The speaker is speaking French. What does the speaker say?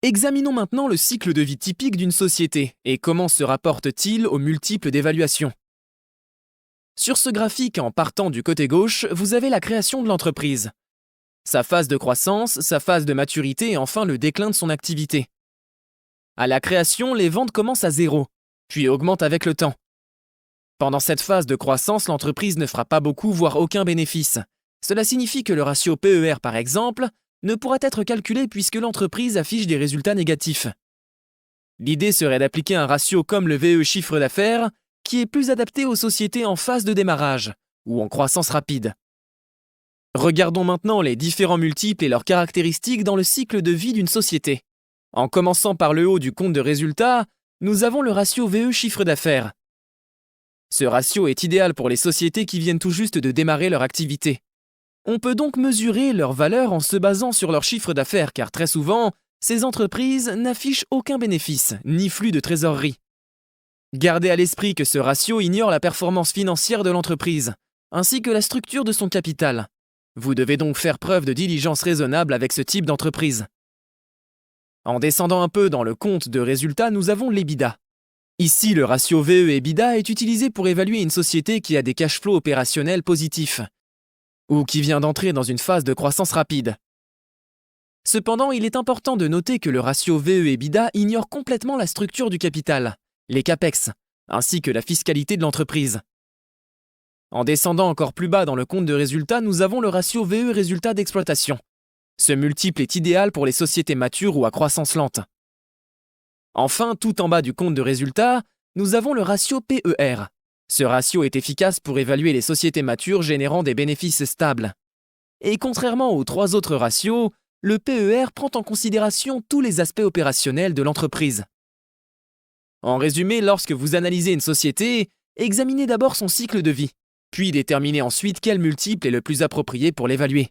Examinons maintenant le cycle de vie typique d'une société et comment se rapporte-t-il aux multiples d'évaluation. Sur ce graphique, en partant du côté gauche, vous avez la création de l'entreprise. Sa phase de croissance, sa phase de maturité et enfin le déclin de son activité. À la création, les ventes commencent à zéro, puis augmentent avec le temps. Pendant cette phase de croissance, l'entreprise ne fera pas beaucoup, voire aucun bénéfice. Cela signifie que le ratio PER, par exemple, ne pourra être calculé puisque l'entreprise affiche des résultats négatifs. L'idée serait d'appliquer un ratio comme le VE chiffre d'affaires, qui est plus adapté aux sociétés en phase de démarrage, ou en croissance rapide. Regardons maintenant les différents multiples et leurs caractéristiques dans le cycle de vie d'une société. En commençant par le haut du compte de résultat, nous avons le ratio VE chiffre d'affaires. Ce ratio est idéal pour les sociétés qui viennent tout juste de démarrer leur activité. On peut donc mesurer leur valeur en se basant sur leur chiffre d'affaires car très souvent, ces entreprises n'affichent aucun bénéfice, ni flux de trésorerie. Gardez à l'esprit que ce ratio ignore la performance financière de l'entreprise, ainsi que la structure de son capital. Vous devez donc faire preuve de diligence raisonnable avec ce type d'entreprise. En descendant un peu dans le compte de résultat, nous avons l'EBITDA. Ici, le ratio VE-EBITDA est utilisé pour évaluer une société qui a des cash flows opérationnels positifs, ou qui vient d'entrer dans une phase de croissance rapide. Cependant, il est important de noter que le ratio VE-EBITDA ignore complètement la structure du capital, les CAPEX, ainsi que la fiscalité de l'entreprise. En descendant encore plus bas dans le compte de résultat, nous avons le ratio VE résultat d'exploitation. Ce multiple est idéal pour les sociétés matures ou à croissance lente. Enfin, tout en bas du compte de résultat, nous avons le ratio PER. Ce ratio est efficace pour évaluer les sociétés matures générant des bénéfices stables. Et contrairement aux trois autres ratios, le PER prend en considération tous les aspects opérationnels de l'entreprise. En résumé, lorsque vous analysez une société, examinez d'abord son cycle de vie, puis déterminez ensuite quel multiple est le plus approprié pour l'évaluer.